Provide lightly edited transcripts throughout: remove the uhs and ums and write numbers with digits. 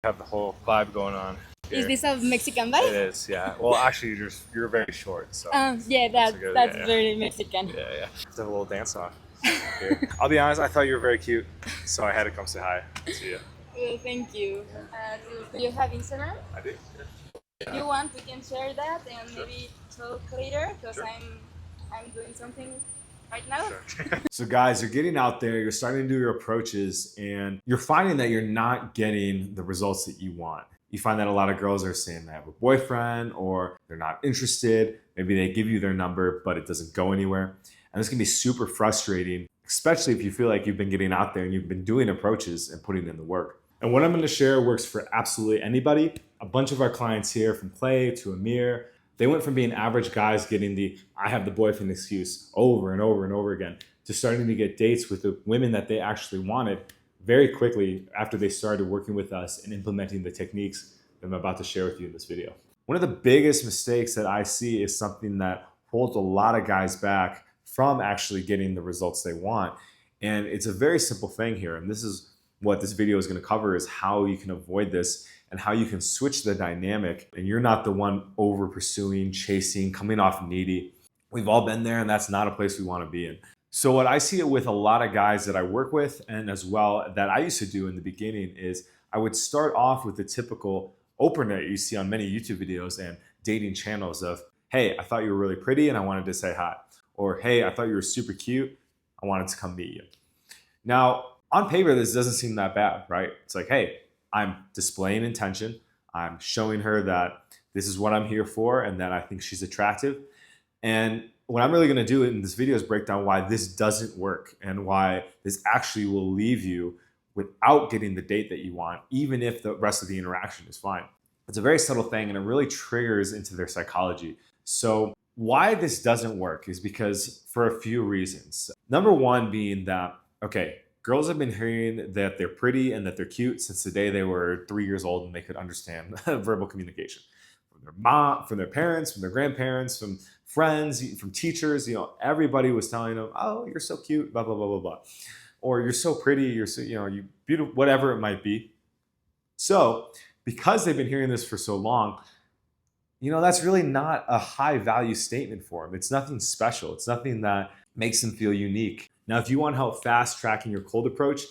Have the whole vibe going on here. Is this a Mexican vibe? It is, yeah. Well, actually, you're very short, so. Yeah, that's yeah. very Mexican. Yeah. Let's have a little dance off here. I'll be honest, I thought you were very cute, so I had to come say hi to you. Well, thank you. Do you have Instagram? I do. If you want, we can share that and Sure. maybe talk later because Sure. I'm doing something right now. Sure. So guys, you're getting out there, you're starting to do your approaches, and you're finding that you're not getting the results that you want. You find that a lot of girls are saying they have a boyfriend or they're not interested. Maybe they give you their number, but it doesn't go anywhere. And this can be super frustrating, especially if you feel like you've been getting out there and you've been doing approaches and putting in the work. And what I'm going to share works for absolutely anybody. A bunch of our clients here, from Clay to Amir, they went from being average guys getting the I have the boyfriend excuse over and over and over again to starting to get dates with the women that they actually wanted very quickly after they started working with us and implementing the techniques that I'm about to share with you in this video. One of the biggest mistakes that I see is something that holds a lot of guys back from actually getting the results they want. And it's a very simple thing here. And this is what this video is going to cover, is how you can avoid this and how you can switch the dynamic and you're not the one over pursuing, chasing, coming off needy. We've all been there, and that's not a place we want to be in. So what I see it with a lot of guys that I work with, and as well that I used to do in the beginning, is I would start off with the typical opener you see on many YouTube videos and dating channels of, hey, I thought you were really pretty and I wanted to say hi. Or, hey, I thought you were super cute, I wanted to come meet you. Now, on paper, this doesn't seem that bad, right? It's like, hey, I'm displaying intention. I'm showing her that this is what I'm here for and that I think she's attractive. And what I'm really going to do in this video is break down why this doesn't work and why this actually will leave you without getting the date that you want, even if the rest of the interaction is fine. It's a very subtle thing, and it really triggers into their psychology. So why this doesn't work is because for a few reasons. Number one being that, okay, girls have been hearing that they're pretty and that they're cute since the day they were 3 years old and they could understand verbal communication. From their mom, from their parents, from their grandparents, from friends, from teachers, everybody was telling them, oh, you're so cute, blah, blah, blah, blah, blah. Or you're so pretty, you're so, you beautiful, whatever it might be. So because they've been hearing this for so long, that's really not a high value statement for them. It's nothing special. It's nothing that makes them feel unique. Now, if you want help fast tracking your cold approach,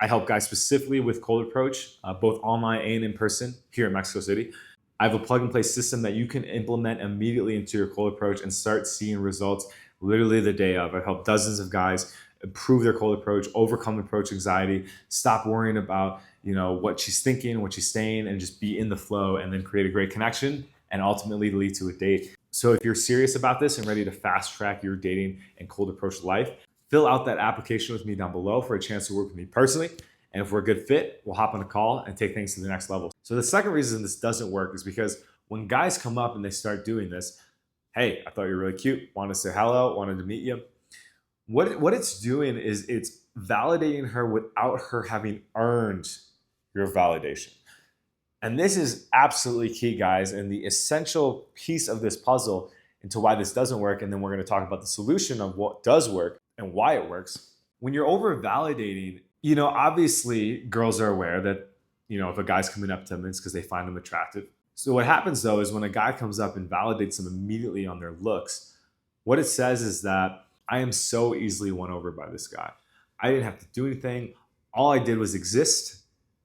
I help guys specifically with cold approach, both online and in person here in Mexico City. I have a plug and play system that you can implement immediately into your cold approach and start seeing results literally the day of. I've helped dozens of guys improve their cold approach, overcome approach anxiety, stop worrying about, what she's thinking, what she's saying, and just be in the flow and then create a great connection and ultimately lead to a date. So if you're serious about this and ready to fast track your dating and cold approach life, fill out that application with me down below for a chance to work with me personally. And if we're a good fit, we'll hop on a call and take things to the next level. So the second reason this doesn't work is because when guys come up and they start doing this, hey, I thought you were really cute, wanted to say hello, wanted to meet you. What it's doing is it's validating her without her having earned your validation. And this is absolutely key, guys, and the essential piece of this puzzle into why this doesn't work. And then we're going to talk about the solution of what does work and why it works. When you're over validating, obviously girls are aware that, if a guy's coming up to them, it's because they find them attractive. So what happens though is when a guy comes up and validates them immediately on their looks, what it says is that I am so easily won over by this guy. I didn't have to do anything. All I did was exist,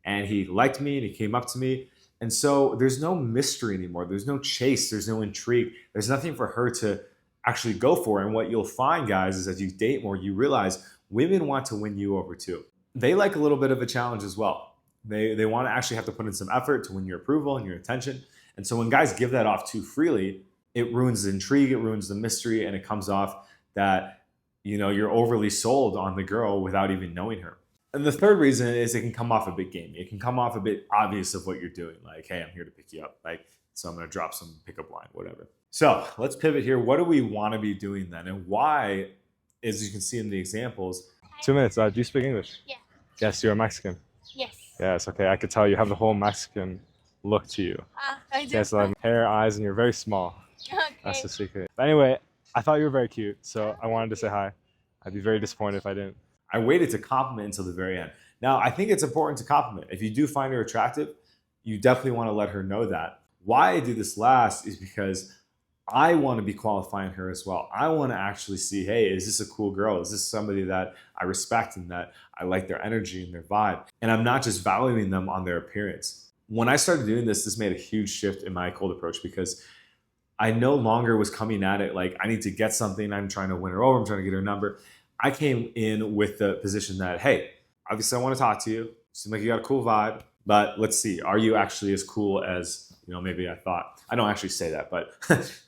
and he liked me and he came up to me. And so there's no mystery anymore. There's no chase. There's no intrigue. There's nothing for her to actually go for. And what you'll find, guys, is as you date more, you realize women want to win you over too. They like a little bit of a challenge as well. They want to actually have to put in some effort to win your approval and your attention. And so when guys give that off too freely, it ruins the intrigue, it ruins the mystery, and it comes off that, you're overly sold on the girl without even knowing her. And the third reason is it can come off a bit gamey. It can come off a bit obvious of what you're doing. Like, hey, I'm here to pick you up. So I'm going to drop some pickup line, whatever. So let's pivot here. What do we want to be doing then? And why, as you can see in the examples. 2 minutes. Do you speak English? Yeah. Yes, you're Mexican. Yes. Yes, okay. I could tell you have the whole Mexican look to you. I do. Yes, hair, eyes, and you're very small. Okay. That's the secret. But anyway, I thought you were very cute, so I wanted to say hi. I'd be very disappointed if I didn't. I waited to compliment until the very end. Now, I think it's important to compliment. If you do find her attractive, you definitely want to let her know that. Why I do this last is because I want to be qualifying her as well. I want to actually see, hey, is this a cool girl? Is this somebody that I respect and that I like their energy and their vibe? And I'm not just valuing them on their appearance. When I started doing this, this made a huge shift in my cold approach because I no longer was coming at it like I need to get something. I'm trying to win her over. I'm trying to get her number. I came in with the position that, hey, obviously I want to talk to you. Seem like you got a cool vibe, but let's see, are you actually as cool as maybe I thought? I don't actually say that, but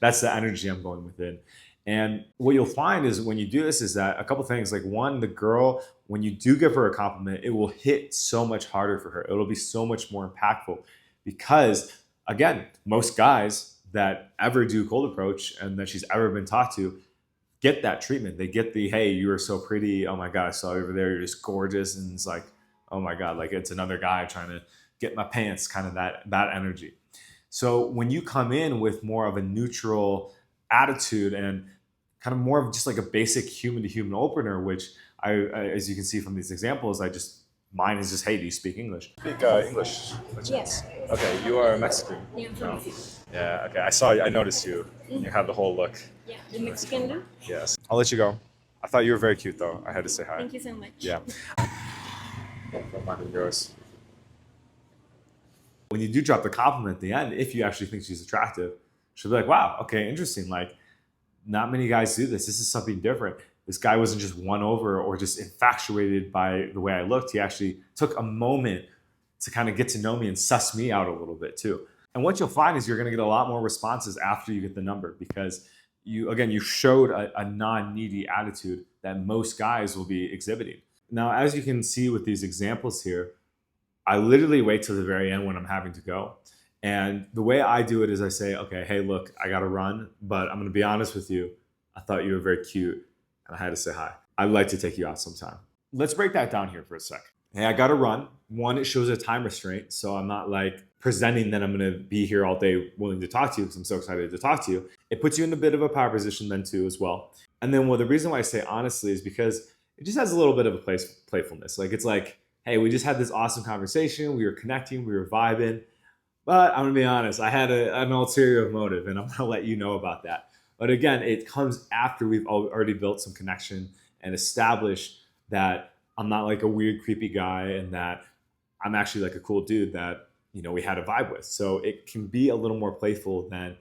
that's the energy I'm going within. And what you'll find is when you do this is that a couple things, like one, the girl, when you do give her a compliment, it will hit so much harder for her. It'll be so much more impactful because, again, most guys that ever do cold approach and that she's ever been talked to get that treatment. They get the, hey, you are so pretty. Oh my God, I saw you over there. You're just gorgeous. And it's like, oh my God, like it's another guy trying to get my pants, kind of that energy. So when you come in with more of a neutral attitude and kind of more of just like a basic human to human opener, which I as you can see from these examples, mine is just, hey, do you speak English? Speak English. Yes. Okay, you are Mexican. Yeah, I'm from Mexico. Yeah, okay. I noticed you. You have the whole look. Yeah, the Mexican look. Yes. I'll let you go. I thought you were very cute though. I had to say hi. Thank you so much. Yeah. Mine is yours. When you do drop the compliment at the end, if you actually think she's attractive, she'll be like, wow, okay, interesting. Like, not many guys do this. This is something different. This guy wasn't just won over or just infatuated by the way I looked. He actually took a moment to kind of get to know me and suss me out a little bit too. And what you'll find is you're going to get a lot more responses after you get the number because you showed a non-needy attitude that most guys will be exhibiting. Now, as you can see with these examples here, I literally wait till the very end when I'm having to go. And the way I do it is I say, okay, hey, look, I got to run, but I'm going to be honest with you. I thought you were very cute and I had to say hi. I'd like to take you out sometime. Let's break that down here for a sec. Hey, I got to run. One, it shows a time restraint. So I'm not like presenting that I'm going to be here all day willing to talk to you because I'm so excited to talk to you. It puts you in a bit of a power position then too as well. And then the reason why I say honestly is because it just has a little bit of a playfulness. Like it's like, hey, we just had this awesome conversation. We were connecting, we were vibing. But I'm gonna be honest, I had an ulterior motive and I'm gonna let you know about that. But again, it comes after we've already built some connection and established that I'm not like a weird, creepy guy and that I'm actually like a cool dude that, we had a vibe with. So it can be a little more playful than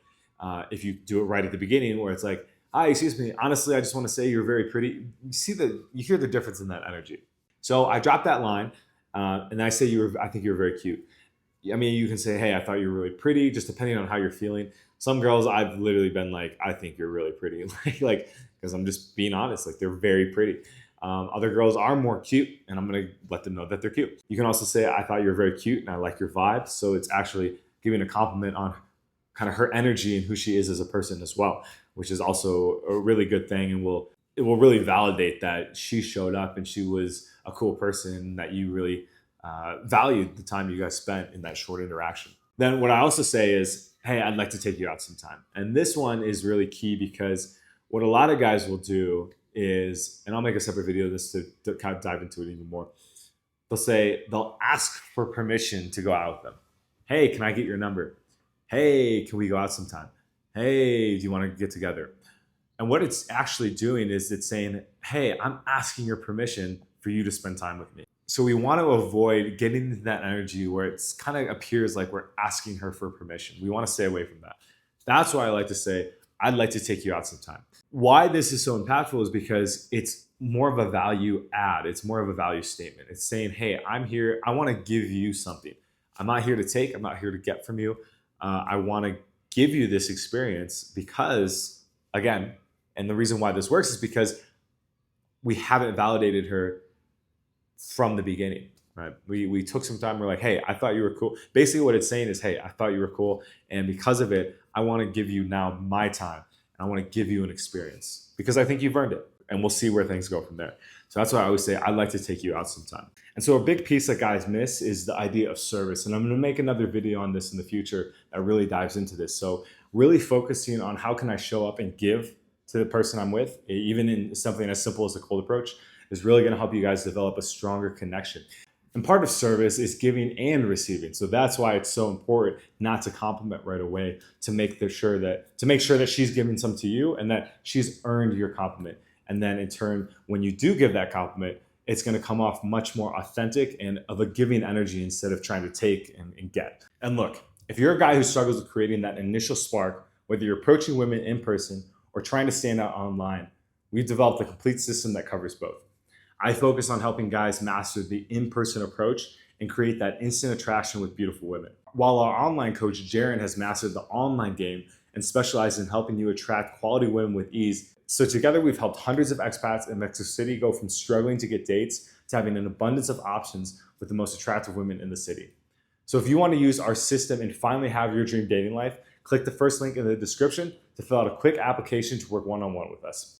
if you do it right at the beginning where it's like, hi, excuse me, honestly, I just want to say you're very pretty. You hear the difference in that energy. So I dropped that line and I say I think you're very cute. I mean, you can say, hey, I thought you were really pretty, just depending on how you're feeling. Some girls, I've literally been like, I think you're really pretty, like, because I'm just being honest, like they're very pretty. Other girls are more cute, and I'm gonna let them know that they're cute. You can also say, I thought you were very cute, and I like your vibe. So it's actually giving a compliment on kind of her energy and who she is as a person as well, which is also a really good thing, and it will really validate that she showed up and she was a cool person, that you really valued the time you guys spent in that short interaction. Then what I also say is, hey, I'd like to take you out sometime. And this one is really key because what a lot of guys will do is, and I'll make a separate video just to kind of dive into it even more. They'll ask for permission to go out with them. Hey, can I get your number? Hey, can we go out sometime? Hey, do you want to get together? And what it's actually doing is it's saying, hey, I'm asking your permission for you to spend time with me. So we want to avoid getting into that energy where it's kind of appears like we're asking her for permission. We want to stay away from that. That's why I like to say, I'd like to take you out sometime. Why this is so impactful is because it's more of a value add. It's more of a value statement. It's saying, hey, I'm here. I want to give you something. I'm not here to take. I'm not here to get from you. I want to give you this experience because, again, and the reason why this works is because we haven't validated her from the beginning, right? We took some time. We're like, hey, I thought you were cool. Basically what it's saying is, hey, I thought you were cool. And because of it, I want to give you now my time. And I want to give you an experience because I think you've earned it. And we'll see where things go from there. So that's why I always say, I'd like to take you out sometime. And so a big piece that guys miss is the idea of service. And I'm going to make another video on this in the future that really dives into this. So really focusing on how can I show up and give to the person I'm with, even in something as simple as a cold approach, is really going to help you guys develop a stronger connection. And part of service is giving and receiving. So that's why it's so important not to compliment right away, to make sure that she's giving some to you and that she's earned your compliment. And then in turn, when you do give that compliment, it's going to come off much more authentic and of a giving energy instead of trying to take and get. And look, if you're a guy who struggles with creating that initial spark, whether you're approaching women in person or trying to stand out online, we've developed a complete system that covers both. I focus on helping guys master the in-person approach and create that instant attraction with beautiful women. While our online coach, Jaron, has mastered the online game and specializes in helping you attract quality women with ease. So together we've helped hundreds of expats in Mexico City go from struggling to get dates to having an abundance of options with the most attractive women in the city. So if you want to use our system and finally have your dream dating life, click the first link in the description to fill out a quick application to work one-on-one with us.